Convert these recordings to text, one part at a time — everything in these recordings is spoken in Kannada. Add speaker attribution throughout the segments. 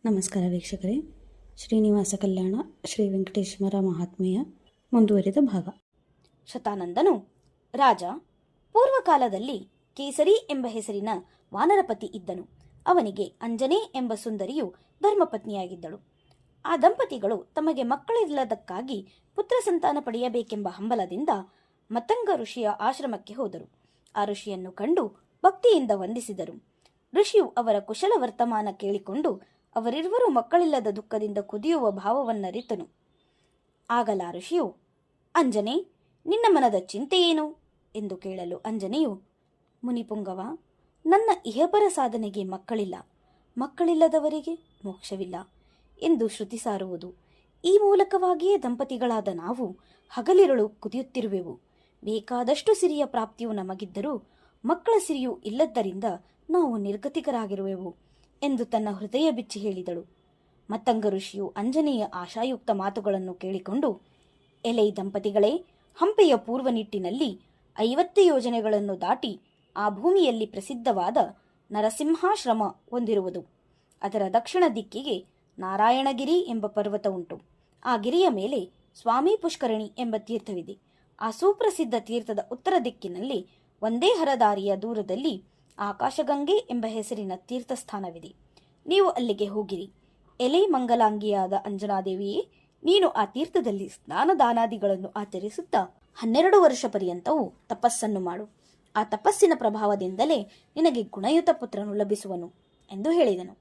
Speaker 1: ನಮಸ್ಕಾರ ವೀಕ್ಷಕರೇ. ಶ್ರೀನಿವಾಸ ಕಲ್ಯಾಣ ಶ್ರೀ ವೆಂಕಟೇಶ್ವರ ಮಹಾತ್ಮೆಯ ಮುಂದುವರಿದ ಭಾಗ.
Speaker 2: ಶತಾನಂದನು, ರಾಜ, ಪೂರ್ವಕಾಲದಲ್ಲಿ ಕೇಸರಿ ಎಂಬ ಹೆಸರಿನ ವಾನರಪತಿ ಇದ್ದನು. ಅವನಿಗೆ ಅಂಜನೆ ಎಂಬ ಸುಂದರಿಯು ಧರ್ಮಪತ್ನಿಯಾಗಿದ್ದಳು. ಆ ದಂಪತಿಗಳು ತಮಗೆ ಮಕ್ಕಳಿಲ್ಲದಕ್ಕಾಗಿ ಪುತ್ರ ಸಂತಾನ ಪಡೆಯಬೇಕೆಂಬ ಹಂಬಲದಿಂದ ಮತಂಗ ಋಷಿಯ ಆಶ್ರಮಕ್ಕೆ ಹೋದರು. ಆ ಋಷಿಯನ್ನು ಕಂಡು ಭಕ್ತಿಯಿಂದ ವಂದಿಸಿದರು. ಋಷಿಯು ಅವರ ಕುಶಲ ವರ್ತಮಾನ ಕೇಳಿಕೊಂಡು ಅವರಿರುವರು ಮಕ್ಕಳಿಲ್ಲದ ದುಃಖದಿಂದ ಕುದಿಯುವ ಭಾವವನ್ನರಿತನು. ಆಗಲ ಋಷಿಯು, ಅಂಜನೆ, ನಿನ್ನ ಮನದ ಚಿಂತೆಯೇನು ಎಂದು ಕೇಳಲು ಅಂಜನೆಯು, ಮುನಿಪುಂಗವ, ನನ್ನ ಇಹಪರ ಸಾಧನೆಗೆ ಮಕ್ಕಳಿಲ್ಲ, ಮಕ್ಕಳಿಲ್ಲದವರಿಗೆ ಮೋಕ್ಷವಿಲ್ಲ ಎಂದು ಶ್ರುತಿ ಸಾರುವುದು. ಈ ಮೂಲಕವಾಗಿಯೇ ದಂಪತಿಗಳಾದ ನಾವು ಹಗಲಿರುಳು ಕುದಿಯುತ್ತಿರುವೆವು. ಬೇಕಾದಷ್ಟು ಸಿರಿಯ ಪ್ರಾಪ್ತಿಯು ನಮಗಿದ್ದರೂ ಮಕ್ಕಳ ಸಿರಿಯು ಇಲ್ಲದ್ದರಿಂದ ನಾವು ನಿರ್ಗತಿಕರಾಗಿರುವೆವು ಎಂದು ತನ್ನ ಹೃದಯ ಬಿಚ್ಚಿ ಹೇಳಿದಳು. ಮತ್ತಂಗ ಋಷಿಯು ಅಂಜನೆಯ ಆಶಾಯುಕ್ತ ಮಾತುಗಳನ್ನು ಕೇಳಿಕೊಂಡು, ಎಲೈ ದಂಪತಿಗಳೇ, ಹಂಪೆಯ ಪೂರ್ವ ನಿಟ್ಟಿನಲ್ಲಿ 50 ಯೋಜನೆಗಳನ್ನು ದಾಟಿ ಆ ಭೂಮಿಯಲ್ಲಿ ಪ್ರಸಿದ್ಧವಾದ ನರಸಿಂಹಾಶ್ರಮ ಹೊಂದಿರುವುದು. ಅದರ ದಕ್ಷಿಣ ದಿಕ್ಕಿಗೆ ನಾರಾಯಣಗಿರಿ ಎಂಬ ಪರ್ವತ ಉಂಟು. ಆ ಗಿರಿಯ ಮೇಲೆ ಸ್ವಾಮಿ ಪುಷ್ಕರಣಿ ಎಂಬ ತೀರ್ಥವಿದೆ. ಆ ಸುಪ್ರಸಿದ್ಧ ತೀರ್ಥದ ಉತ್ತರ ದಿಕ್ಕಿನಲ್ಲಿ ಒಂದೇ ಹರದಾರಿಯ ದೂರದಲ್ಲಿ ಆಕಾಶಗಂಗೆ ಎಂಬ ಹೆಸರಿನ ತೀರ್ಥಸ್ಥಾನವಿದೆ. ನೀವು ಅಲ್ಲಿಗೆ ಹೋಗಿರಿ. ಎಲೆ ಮಂಗಲಾಂಗಿಯಾದ ಅಂಜನಾದೇವಿಯೇ, ನೀನು ಆ ತೀರ್ಥದಲ್ಲಿ ಸ್ನಾನದಾನಾದಿಗಳನ್ನು ಆಚರಿಸುತ್ತಾ 12 ವರ್ಷ ಪರ್ಯಂತವೂ ತಪಸ್ಸನ್ನು ಮಾಡು. ಆ ತಪಸ್ಸಿನ ಪ್ರಭಾವದಿಂದಲೇ ನಿನಗೆ ಗುಣಯುತ ಪುತ್ರನು ಲಭಿಸುವನು ಎಂದು ಹೇಳಿದನು.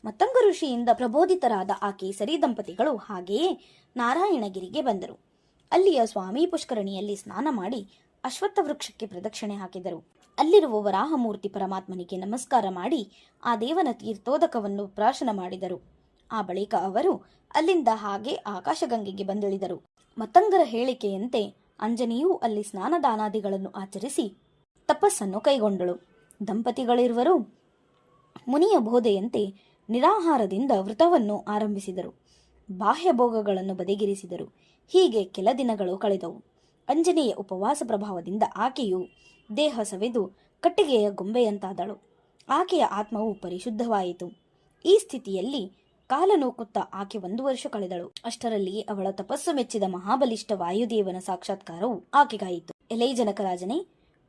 Speaker 2: ಮತ್ತಂಗ ಋಷಿಯಿಂದ ಪ್ರಬೋಧಿತರಾದ ಆ ಕೇಸರಿ ದಂಪತಿಗಳು ಹಾಗೆಯೇ ನಾರಾಯಣಗಿರಿಗೆ ಬಂದರು. ಅಲ್ಲಿಯ ಸ್ವಾಮಿ ಪುಷ್ಕರಣಿಯಲ್ಲಿ ಸ್ನಾನ ಮಾಡಿ ಅಶ್ವತ್ಥ ವೃಕ್ಷಕ್ಕೆ ಪ್ರದಕ್ಷಿಣೆ ಹಾಕಿದರು. ಅಲ್ಲಿರುವ ವರಾಹಮೂರ್ತಿ ಪರಮಾತ್ಮನಿಗೆ ನಮಸ್ಕಾರ ಮಾಡಿ ಆ ದೇವನ ತೀರ್ಥೋದಕವನ್ನು ಪ್ರಾಶನ ಮಾಡಿದರು. ಆ ಬಳಿಕ ಅವರು ಅಲ್ಲಿಂದ ಹಾಗೆ ಆಕಾಶಗಂಗೆಗೆ ಬಂದಿಳಿದರು. ಮತ್ತಂಗರ ಹೇಳಿಕೆಯಂತೆ ಅಂಜನಿಯೂ ಅಲ್ಲಿ ಸ್ನಾನದಾನಾದಿಗಳನ್ನು ಆಚರಿಸಿ ತಪಸ್ಸನ್ನು ಕೈಗೊಂಡಳು. ದಂಪತಿಗಳಿರುವರು ಮುನಿಯ ಬೋಧೆಯಂತೆ ನಿರಾಹಾರದಿಂದ ವ್ರತವನ್ನು ಆರಂಭಿಸಿದರು. ಬಾಹ್ಯ ಭೋಗಗಳನ್ನು ಬದಿಗಿರಿಸಿದರು. ಹೀಗೆ ಕೆಲ ದಿನಗಳು ಕಳೆದವು. ಅಂಜನೆಯ ಉಪವಾಸ ಪ್ರಭಾವದಿಂದ ಆಕೆಯು ದೇಹ ಸವೆದು ಕಟ್ಟಿಗೆಯ ಗೊಂಬೆಯಂತಾದಳು. ಆಕೆಯ ಆತ್ಮವು ಪರಿಶುದ್ಧವಾಯಿತು. ಈ ಸ್ಥಿತಿಯಲ್ಲಿ ಕಾಲ ನೂಕುತ್ತ ಆಕೆ 1 ವರ್ಷ ಕಳೆದಳು. ಅಷ್ಟರಲ್ಲಿ ಅವಳ ತಪಸ್ಸು ಮೆಚ್ಚಿದ ಮಹಾಬಲಿಷ್ಠ ವಾಯುದೇವನ ಸಾಕ್ಷಾತ್ಕಾರವು ಆಕೆಗಾಯಿತು. ಎಲೈ ಜನಕರಾಜನೇ,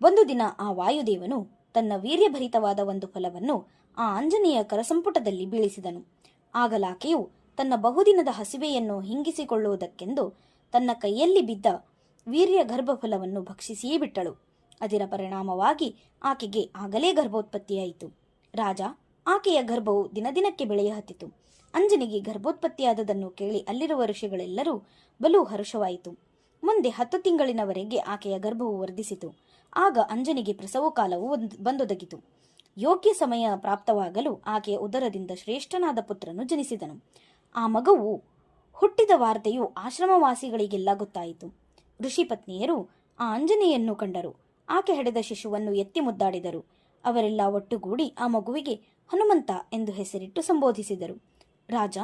Speaker 2: ಒಂದು ದಿನ ಆ ವಾಯುದೇವನು ತನ್ನ ವೀರ್ಯಭರಿತವಾದ ಒಂದು ಫಲವನ್ನು ಆ ಆಂಜನೇಯ ಕರಸಂಪುಟದಲ್ಲಿ ಬೀಳಿಸಿದನು. ಆಗಲಾಕೆಯು ತನ್ನ ಬಹುದಿನದ ಹಸಿವೆಯನ್ನು ಹಿಂಗಿಸಿಕೊಳ್ಳುವುದಕ್ಕೆಂದು ತನ್ನ ಕೈಯಲ್ಲಿ ಬಿದ್ದ ವೀರ್ಯ ಗರ್ಭಫಲವನ್ನು ಭಕ್ಷಿಸಿಯೇ ಬಿಟ್ಟಳು. ಅದರ ಪರಿಣಾಮವಾಗಿ ಆಕೆಗೆ ಆಗಲೇ ಗರ್ಭೋತ್ಪತ್ತಿಯಾಯಿತು. ರಾಜ, ಆಕೆಯ ಗರ್ಭವು ದಿನದಿನಕ್ಕೆ ಬೆಳೆಯ ಹತ್ತಿತು. ಅಂಜನಿಗೆ ಗರ್ಭೋತ್ಪತ್ತಿಯಾದದನ್ನು ಕೇಳಿ ಅಲ್ಲಿರುವ ಋಷಿಗಳೆಲ್ಲರೂ ಬಲು ಹರ್ಷವಾಯಿತು. ಮುಂದೆ 10 ತಿಂಗಳಿನವರೆಗೆ ಆಕೆಯ ಗರ್ಭವು ವರ್ಧಿಸಿತು. ಆಗ ಅಂಜನಿಗೆ ಪ್ರಸವ ಕಾಲವು ಬಂದೊದಗಿತು. ಯೋಗ್ಯ ಸಮಯ ಪ್ರಾಪ್ತವಾಗಲು ಆಕೆಯ ಉದರದಿಂದ ಶ್ರೇಷ್ಠನಾದ ಪುತ್ರನು ಜನಿಸಿದನು. ಆ ಮಗುವು ಹುಟ್ಟಿದ ವಾರ್ತೆಯು ಆಶ್ರಮವಾಸಿಗಳಿಗೆಲ್ಲ ಗೊತ್ತಾಯಿತು. ಋಷಿ ಪತ್ನಿಯರು ಆ ಅಂಜನೆಯನ್ನು ಕಂಡರು. ಆಕೆ ಹಡೆದ ಶಿಶುವನ್ನು ಎತ್ತಿ ಮುದ್ದಾಡಿದರು. ಅವರೆಲ್ಲ ಒಟ್ಟುಗೂಡಿ ಆ ಮಗುವಿಗೆ ಹನುಮಂತ ಎಂದು ಹೆಸರಿಟ್ಟು ಸಂಬೋಧಿಸಿದರು. ರಾಜ,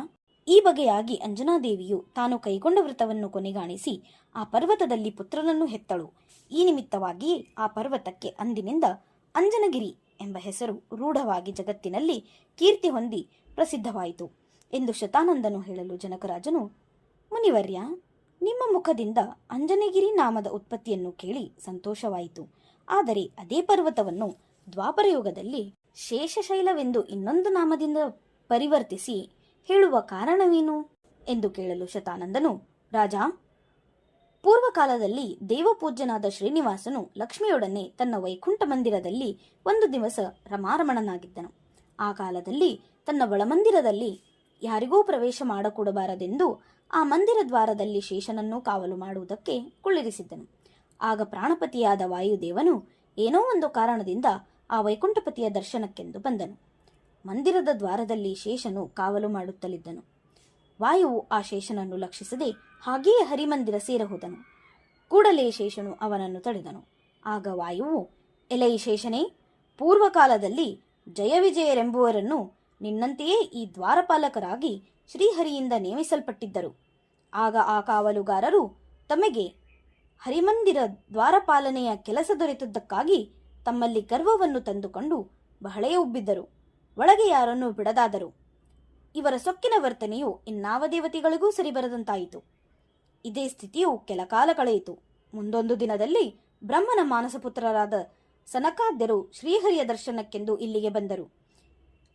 Speaker 2: ಈ ಬಗೆಯಾಗಿ ಅಂಜನಾದೇವಿಯು ತಾನು ಕೈಗೊಂಡ ವ್ರತವನ್ನು ಕೊನೆಗಾಣಿಸಿ ಆ ಪರ್ವತದಲ್ಲಿ ಪುತ್ರನನ್ನು ಹೆತ್ತಳು. ಈ ನಿಮಿತ್ತವಾಗಿಯೇ ಆ ಪರ್ವತಕ್ಕೆ ಅಂದಿನಿಂದ ಅಂಜನಗಿರಿ ಎಂಬ ಹೆಸರು ರೂಢವಾಗಿ ಜಗತ್ತಿನಲ್ಲಿ ಕೀರ್ತಿ ಹೊಂದಿ ಪ್ರಸಿದ್ಧವಾಯಿತು ಎಂದು ಶತಾನಂದನು ಹೇಳಲು ಜನಕರಾಜನು, ಮುನಿವರ್ಯ, ನಿಮ್ಮ ಮುಖದಿಂದ ಅಂಜನಗಿರಿ ನಾಮದ ಉತ್ಪತ್ತಿಯನ್ನು ಕೇಳಿ ಸಂತೋಷವಾಯಿತು. ಆದರೆ ಅದೇ ಪರ್ವತವನ್ನು ದ್ವಾಪರಯುಗದಲ್ಲಿ ಶೇಷಶೈಲವೆಂದು ಇನ್ನೊಂದು ನಾಮದಿಂದ ಪರಿವರ್ತಿಸಿ ಹೇಳುವ ಕಾರಣವೇನು ಎಂದು ಕೇಳಲು ಶತಾನಂದನು, ರಾಜ, ಪೂರ್ವಕಾಲದಲ್ಲಿ ದೇವಪೂಜ್ಯನಾದ ಶ್ರೀನಿವಾಸನು ಲಕ್ಷ್ಮಿಯೊಡನೆ ತನ್ನ ವೈಕುಂಠ ಮಂದಿರದಲ್ಲಿ ಒಂದು ದಿವಸ ರಮಾರಮಣನಾಗಿದ್ದನು. ಆ ಕಾಲದಲ್ಲಿ ತನ್ನ ಒಳಮಂದಿರದಲ್ಲಿ ಯಾರಿಗೂ ಪ್ರವೇಶ ಮಾಡಕೂಡಬಾರದೆಂದು ಆ ಮಂದಿರ ದ್ವಾರದಲ್ಲಿ ಶೇಷನನ್ನು ಕಾವಲು ಮಾಡುವುದಕ್ಕೆ ಕುಳ್ಳಿರಿಸಿದ್ದನು. ಆಗ ಪ್ರಾಣಪತಿಯಾದ ವಾಯುದೇವನು ಏನೋ ಒಂದು ಕಾರಣದಿಂದ ಆ ವೈಕುಂಠಪತಿಯ ದರ್ಶನಕ್ಕೆಂದು ಬಂದನು. ಮಂದಿರದ ದ್ವಾರದಲ್ಲಿ ಶೇಷನು ಕಾವಲು ಮಾಡುತ್ತಲಿದ್ದನು. ವಾಯುವು ಆ ಶೇಷನನ್ನು ಲಕ್ಷಿಸದೆ ಹಾಗೆಯೇ ಹರಿಮಂದಿರ ಸೇರಹೋದನು. ಕೂಡಲೇ ಶೇಷನು ಅವನನ್ನು ತಡೆದನು. ಆಗ ವಾಯುವು, ಎಲೈ ಶೇಷನೇ, ಪೂರ್ವಕಾಲದಲ್ಲಿ ಜಯವಿಜಯರೆಂಬುವರನ್ನು ನಿನ್ನಂತೆಯೇ ಈ ದ್ವಾರಪಾಲಕರಾಗಿ ಶ್ರೀಹರಿಯಿಂದ ನೇಮಿಸಲ್ಪಟ್ಟಿದ್ದರು. ಆಗ ಆ ಕಾವಲುಗಾರರು ತಮಗೆ ಹರಿಮಂದಿರ ದ್ವಾರಪಾಲನೆಯ ಕೆಲಸ ದೊರೆತದ್ದಕ್ಕಾಗಿ ತಮ್ಮಲ್ಲಿ ಗರ್ವವನ್ನು ತಂದುಕೊಂಡು ಬಹಳೇ ಉಬ್ಬಿದ್ದರು. ಒಳಗೆ ಯಾರನ್ನೂ ಬಿಡದಾದರು. ಇವರ ಸೊಕ್ಕಿನ ವರ್ತನೆಯು ಇನ್ನಾವ ದೇವತೆಗಳಿಗೂ ಸರಿಬರದಂತಾಯಿತು. ಇದೇ ಸ್ಥಿತಿಯು ಕೆಲ ಕಾಲ ಕಳೆಯಿತು. ಮುಂದೊಂದು ದಿನದಲ್ಲಿ ಬ್ರಹ್ಮನ ಮಾನಸಪುತ್ರರಾದ ಸನಕಾದ್ಯರು ಶ್ರೀಹರಿಯ ದರ್ಶನಕ್ಕೆಂದು ಇಲ್ಲಿಗೆ ಬಂದರು.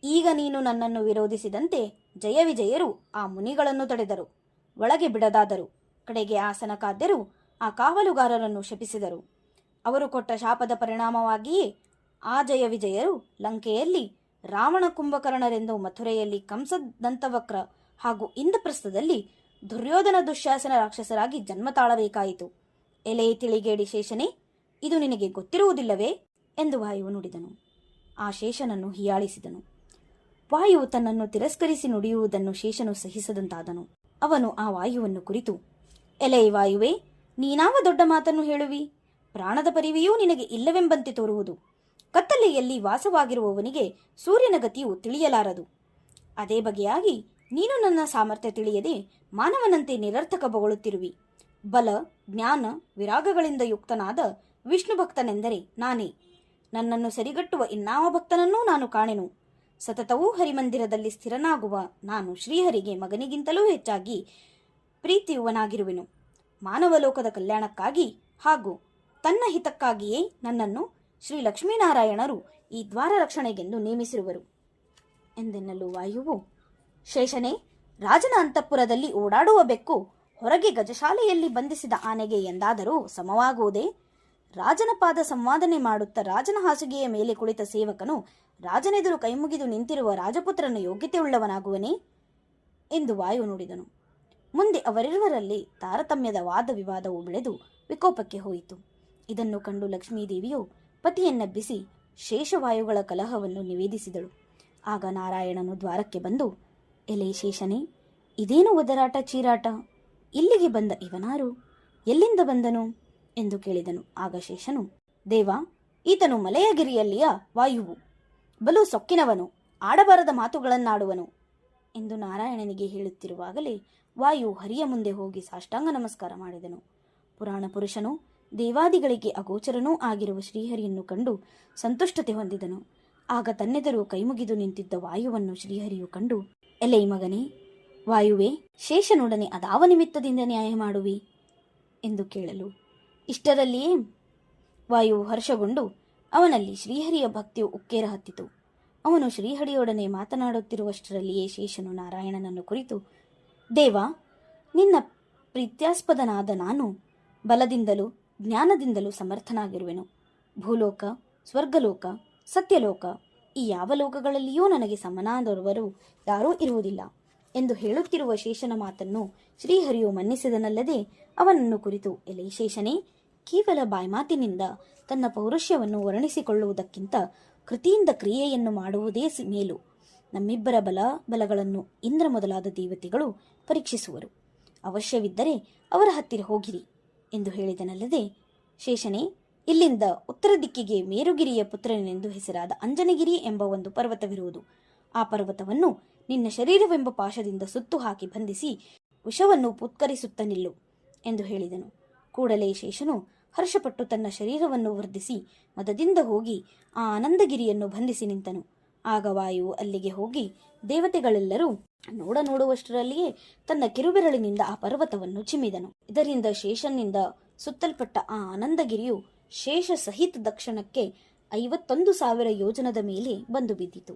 Speaker 2: ಈಗ ನೀನು ನನ್ನನ್ನು ವಿರೋಧಿಸಿದಂತೆ ಜಯ ವಿಜಯರು ಆ ಮುನಿಗಳನ್ನು ತಡೆದರು, ಒಳಗೆ ಬಿಡದಾದರು. ಕಡೆಗೆ ಆ ಸನಕಾದ್ಯರು ಆ ಕಾವಲುಗಾರರನ್ನು ಶಪಿಸಿದರು. ಅವರು ಕೊಟ್ಟ ಶಾಪದ ಪರಿಣಾಮವಾಗಿಯೇ ಆ ಜಯ ವಿಜಯರು ಲಂಕೆಯಲ್ಲಿ ರಾವಣ ಕುಂಭಕರ್ಣರೆಂದು, ಮಥುರೆಯಲ್ಲಿ ಕಂಸ ದಂತವಕ್ರ ಹಾಗೂ ಇಂದ್ರಪ್ರಸ್ಥದಲ್ಲಿ ದುರ್ಯೋಧನ ದುಶ್ಯಾಸನ ರಾಕ್ಷಸರಾಗಿ ಜನ್ಮ ತಾಳಬೇಕಾಯಿತು. ಎಲೆ ತಿಳಿಗೇಡಿ ಶೇಷನೇ, ಇದು ನಿನಗೆ ಗೊತ್ತಿರುವುದಿಲ್ಲವೇ ಎಂದು ವಾಯುವು ನುಡಿದನು. ಆ ಶೇಷನನ್ನು ಹೀಯಾಳಿಸಿದನು. ವಾಯುವು ತನ್ನನ್ನು ತಿರಸ್ಕರಿಸಿ ನುಡಿಯುವುದನ್ನು ಶೇಷನು ಸಹಿಸದಂತಾದನು. ಅವನು ಆ ವಾಯುವನ್ನು ಕುರಿತು, ಎಲೆ ವಾಯುವೆ, ನೀನಾವ ದೊಡ್ಡ ಮಾತನ್ನು ಹೇಳುವಿ? ಪ್ರಾಣದ ಪರಿವೆಯೂ ನಿನಗೆ ಇಲ್ಲವೆಂಬಂತೆ ತೋರುವುದು. ಕತ್ತಲೆಯಲ್ಲಿ ವಾಸವಾಗಿರುವವನಿಗೆ ಸೂರ್ಯನ ಗತಿಯು ತಿಳಿಯಲಾರದು. ಅದೇ ಬಗೆಯಾಗಿ ನೀನು ನನ್ನ ಸಾಮರ್ಥ್ಯ ತಿಳಿಯದೆ ಮಾನವನಂತೆ ನಿರರ್ಥಕ ಬೊಗಳುತ್ತಿರುವಿ. ಬಲ, ಜ್ಞಾನ, ವಿರಾಗಗಳಿಂದ ಯುಕ್ತನಾದ ವಿಷ್ಣು ಭಕ್ತನೆಂದರೆ ನಾನೇ. ನನ್ನನ್ನು ಸರಿಗಟ್ಟುವ ಇನ್ನಾವ ಭಕ್ತನನ್ನೂ ನಾನು ಕಾಣೆನು. ಸತತವೂ ಹರಿಮಂದಿರದಲ್ಲಿ ಸ್ಥಿರನಾಗುವ ನಾನು ಶ್ರೀಹರಿಗೆ ಮಗನಿಗಿಂತಲೂ ಹೆಚ್ಚಾಗಿ ಪ್ರೀತಿಯುವನಾಗಿರುವೆನು. ಮಾನವಲೋಕದ ಕಲ್ಯಾಣಕ್ಕಾಗಿ ಹಾಗೂ ತನ್ನ ಹಿತಕ್ಕಾಗಿಯೇ ನನ್ನನ್ನು ಶ್ರೀ ಲಕ್ಷ್ಮೀನಾರಾಯಣರು ಈ ದ್ವಾರ ರಕ್ಷಣೆಗೆಂದು ನೇಮಿಸಿರುವರು ಎಂದೆನ್ನಲು ವಾಯುವು, ಶೇಷನೇ, ರಾಜನ ಅಂತಃಪುರದಲ್ಲಿ ಓಡಾಡುವ ಬೆಕ್ಕು ಹೊರಗೆ ಗಜಶಾಲೆಯಲ್ಲಿ ಬಂಧಿಸಿದ ಆನೆಗೆ ಎಂದಾದರೂ ಸಮವಾಗುವುದೇ? ರಾಜನ ಪಾದ ಸಂವಾದನೆ ಮಾಡುತ್ತಾ ರಾಜನ ಹಾಸಿಗೆಯ ಮೇಲೆ ಕುಳಿತ ಸೇವಕನು ರಾಜನೆದುರು ಕೈಮುಗಿದು ನಿಂತಿರುವ ರಾಜಪುತ್ರನ ಯೋಗ್ಯತೆಯುಳ್ಳವನಾಗುವನೇ ಎಂದು ವಾಯು ನುಡಿದನು. ಮುಂದೆ ಅವರಿರುವರಲ್ಲಿ ತಾರತಮ್ಯದ ವಾದ ವಿವಾದವು ಬೆಳೆದು ವಿಕೋಪಕ್ಕೆ ಹೋಯಿತು. ಇದನ್ನು ಕಂಡು ಲಕ್ಷ್ಮೀದೇವಿಯು ಪತಿಯನ್ನೆಬ್ಬಿಸಿ ಶೇಷವಾಯುಗಳ ಕಲಹವನ್ನು ನಿವೇದಿಸಿದಳು. ಆಗ ನಾರಾಯಣನು ದ್ವಾರಕ್ಕೆ ಬಂದು, ಎಲೆ ಶೇಷನೇ, ಇದೇನು ಒದರಾಟ ಚೀರಾಟ? ಇಲ್ಲಿಗೆ ಬಂದ ಇವನಾರು? ಎಲ್ಲಿಂದ ಬಂದನು ಎಂದು ಕೇಳಿದನು. ಆಗ ಶೇಷನು, ದೇವ, ಈತನು ಮಲಯಗಿರಿಯಲ್ಲಿಯ ವಾಯುವು, ಬಲು ಸೊಕ್ಕಿನವನು, ಆಡಬಾರದ ಮಾತುಗಳನ್ನಾಡುವನು ಎಂದು ನಾರಾಯಣನಿಗೆ ಹೇಳುತ್ತಿರುವಾಗಲೇ ವಾಯು ಹರಿಯ ಮುಂದೆ ಹೋಗಿ ಸಾಷ್ಟಾಂಗ ನಮಸ್ಕಾರ ಮಾಡಿದನು. ಪುರಾಣ ಪುರುಷನು ದೇವಾದಿಗಳಿಗೆ ಅಗೋಚರನೂ ಆಗಿರುವ ಶ್ರೀಹರಿಯನ್ನು ಕಂಡು ಸಂತುಷ್ಟತೆ ಹೊಂದಿದನು. ಆಗ ತನ್ನೆದರು ಕೈಮುಗಿದು ನಿಂತಿದ್ದ ವಾಯುವನ್ನು ಶ್ರೀಹರಿಯು ಕಂಡು, ಎಲೆ ಮಗನೇ ವಾಯುವೆ, ಶೇಷನೊಡನೆ ಅದಾವ ನಿಮಿತ್ತದಿಂದ ನ್ಯಾಯ ಮಾಡುವಿ ಎಂದು ಕೇಳಲು, ಇಷ್ಟರಲ್ಲಿಯೇ ವಾಯುವು ಹರ್ಷಗೊಂಡು ಅವನಲ್ಲಿ ಶ್ರೀಹರಿಯ ಭಕ್ತಿಯು ಉಕ್ಕೇರ ಹತ್ತಿತು. ಅವನು ಶ್ರೀಹರಿಯೊಡನೆ ಮಾತನಾಡುತ್ತಿರುವಷ್ಟರಲ್ಲಿಯೇ ಶೇಷನು ನಾರಾಯಣನನ್ನು ಕುರಿತು, ದೇವ, ನಿನ್ನ ಪ್ರೀತ್ಯಾಸ್ಪದನಾದ ನಾನು ಬಲದಿಂದಲೂ ಜ್ಞಾನದಿಂದಲೂ ಸಮರ್ಥನಾಗಿರುವೆನು. ಭೂಲೋಕ, ಸ್ವರ್ಗಲೋಕ, ಸತ್ಯಲೋಕ ಈ ಯಾವ ಲೋಕಗಳಲ್ಲಿಯೂ ನನಗೆ ಸಮನಾದವರು ಯಾರೂ ಇರುವುದಿಲ್ಲ ಎಂದು ಹೇಳುತ್ತಿರುವ ಶೇಷನ ಮಾತನ್ನು ಶ್ರೀಹರಿಯು ಮನ್ನಿಸಿದನಲ್ಲದೆ ಅವನನ್ನು ಕುರಿತು, ಎಲೆ ಶೇಷನೇ, ಕೇವಲ ಬಾಯ್ಮಾತಿನಿಂದ ತನ್ನ ಪೌರುಷ್ಯವನ್ನು ವರ್ಣಿಸಿಕೊಳ್ಳುವುದಕ್ಕಿಂತ ಕೃತಿಯಿಂದ ಕ್ರಿಯೆಯನ್ನು ಮಾಡುವುದೇ ಮೇಲು. ನಮ್ಮಿಬ್ಬರ ಬಲಗಳನ್ನು ಇಂದ್ರ ಮೊದಲಾದ ದೇವತೆಗಳು ಪರೀಕ್ಷಿಸುವರು. ಅವಶ್ಯವಿದ್ದರೆ ಅವರ ಹತ್ತಿರ ಹೋಗಿರಿ ಎಂದು ಹೇಳಿದನಲ್ಲದೆ, ಶೇಷನೇ, ಇಲ್ಲಿಂದ ಉತ್ತರ ದಿಕ್ಕಿಗೆ ಮೇರುಗಿರಿಯ ಪುತ್ರನೆಂದು ಹೆಸರಾದ ಅಂಜನಗಿರಿ ಎಂಬ ಒಂದು ಪರ್ವತವಿರುವುದು. ಆ ಪರ್ವತವನ್ನು ನಿನ್ನ ಶರೀರವೆಂಬ ಪಾಶದಿಂದ ಸುತ್ತು ಹಾಕಿ ಬಂಧಿಸಿ ವಿಷವನ್ನು ಪುತ್ಕರಿಸುತ್ತ ನಿಲ್ಲು ಎಂದು ಹೇಳಿದನು. ಕೂಡಲೇ ಶೇಷನು ಹರ್ಷಪಟ್ಟು ತನ್ನ ಶರೀರವನ್ನು ವರ್ಧಿಸಿ ಮದದಿಂದ ಹೋಗಿ ಆ ಆನಂದಗಿರಿಯನ್ನು ಬಂಧಿಸಿ ನಿಂತನು. ಆಗ ವಾಯುವು ಅಲ್ಲಿಗೆ ಹೋಗಿ ದೇವತೆಗಳೆಲ್ಲರೂ ನೋಡುವಷ್ಟರಲ್ಲಿಯೇ ತನ್ನ ಕಿರುಬೆರಳಿನಿಂದ ಆ ಪರ್ವತವನ್ನು ಚಿಮ್ಮಿದನು. ಇದರಿಂದ ಶೇಷನಿಂದ ಸುತ್ತಲ್ಪಟ್ಟ ಆ ಆನಂದಗಿರಿಯು ಶೇಷ ಸಹಿತ ದಕ್ಷಿಣಕ್ಕೆ 51,000 ಯೋಜನದ ಮೇಲೆ ಬಂದು ಬಿದ್ದಿತು.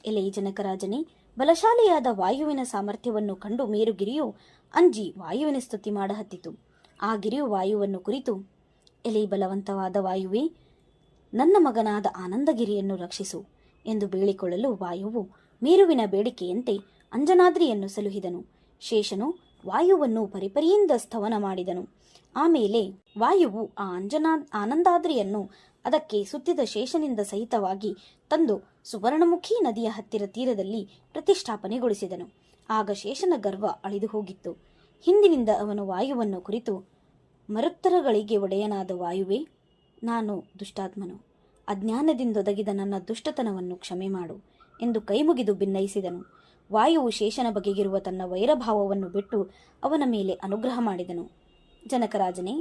Speaker 2: ಎಲೆ ಜನಕರಾಜನೇ, ಬಲಶಾಲಿಯಾದ ವಾಯುವಿನ ಸಾಮರ್ಥ್ಯವನ್ನು ಕಂಡು ಮೇರುಗಿರಿಯು ಅಂಜಿ ವಾಯುವಿನ ಸ್ತುತಿ ಮಾಡಹತ್ತಿತು. ಆ ಗಿರಿಯು ವಾಯುವನ್ನು ಕುರಿತು, ಎಲೆ ಬಲವಂತವಾದ ವಾಯುವೇ, ನನ್ನ ಮಗನಾದ ಆನಂದಗಿರಿಯನ್ನು ರಕ್ಷಿಸು ಎಂದು ಬೇಡಿಕೊಳ್ಳಲು ವಾಯುವು ಮೇರುವಿನ ಬೇಡಿಕೆಯಂತೆ ಅಂಜನಾದ್ರಿಯನ್ನು ಸಲುಹಿದನು. ಶೇಷನು ವಾಯುವನ್ನು ಪರಿಪರಿಯಿಂದ ಸ್ತವನ ಮಾಡಿದನು. ಆಮೇಲೆ ವಾಯುವು ಆ ಆನಂದಾದ್ರಿಯನ್ನು ಅದಕ್ಕೆ ಸುತ್ತಿದ ಶೇಷನಿಂದ ಸಹಿತವಾಗಿ ತಂದು ಸುವರ್ಣಮುಖಿ ನದಿಯ ಹತ್ತಿರ ತೀರದಲ್ಲಿ ಪ್ರತಿಷ್ಠಾಪನೆಗೊಳಿಸಿದನು. ಆಗ ಶೇಷನ ಗರ್ವ ಅಳಿದು ಹೋಗಿತ್ತು. ಹಿಂದಿನಿಂದ ಅವನು ವಾಯುವನ್ನು ಕುರಿತು, ಮರುತ್ತರಗಳಿಗೆ ಒಡೆಯನಾದ ವಾಯುವೇ, ನಾನು ದುಷ್ಟಾತ್ಮನು, ಅಜ್ಞಾನದಿಂದೊದಗಿದ ನನ್ನ ದುಷ್ಟತನವನ್ನು ಕ್ಷಮೆ ಮಾಡು ಎಂದು ಕೈಮುಗಿದು ಭಿನ್ನಯಿಸಿದನು. ವಾಯುವು ಶೇಷನ ಬಗೆಗಿರುವ ತನ್ನ ವೈರಭಾವವನ್ನು ಬಿಟ್ಟು ಅವನ ಮೇಲೆ ಅನುಗ್ರಹ ಮಾಡಿದನು. ಜನಕರಾಜನೇ,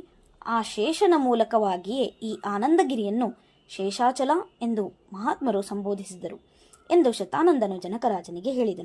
Speaker 2: ಆ ಶೇಷನ ಮೂಲಕವಾಗಿಯೇ ಈ ಆನಂದಗಿರಿಯನ್ನು ಶೇಷಾಚಲ ಎಂದು ಮಹಾತ್ಮರು ಸಂಬೋಧಿಸಿದರು ಎಂದು ಶತಾನಂದನು ಜನಕರಾಜನಿಗೆ ಹೇಳಿದನು.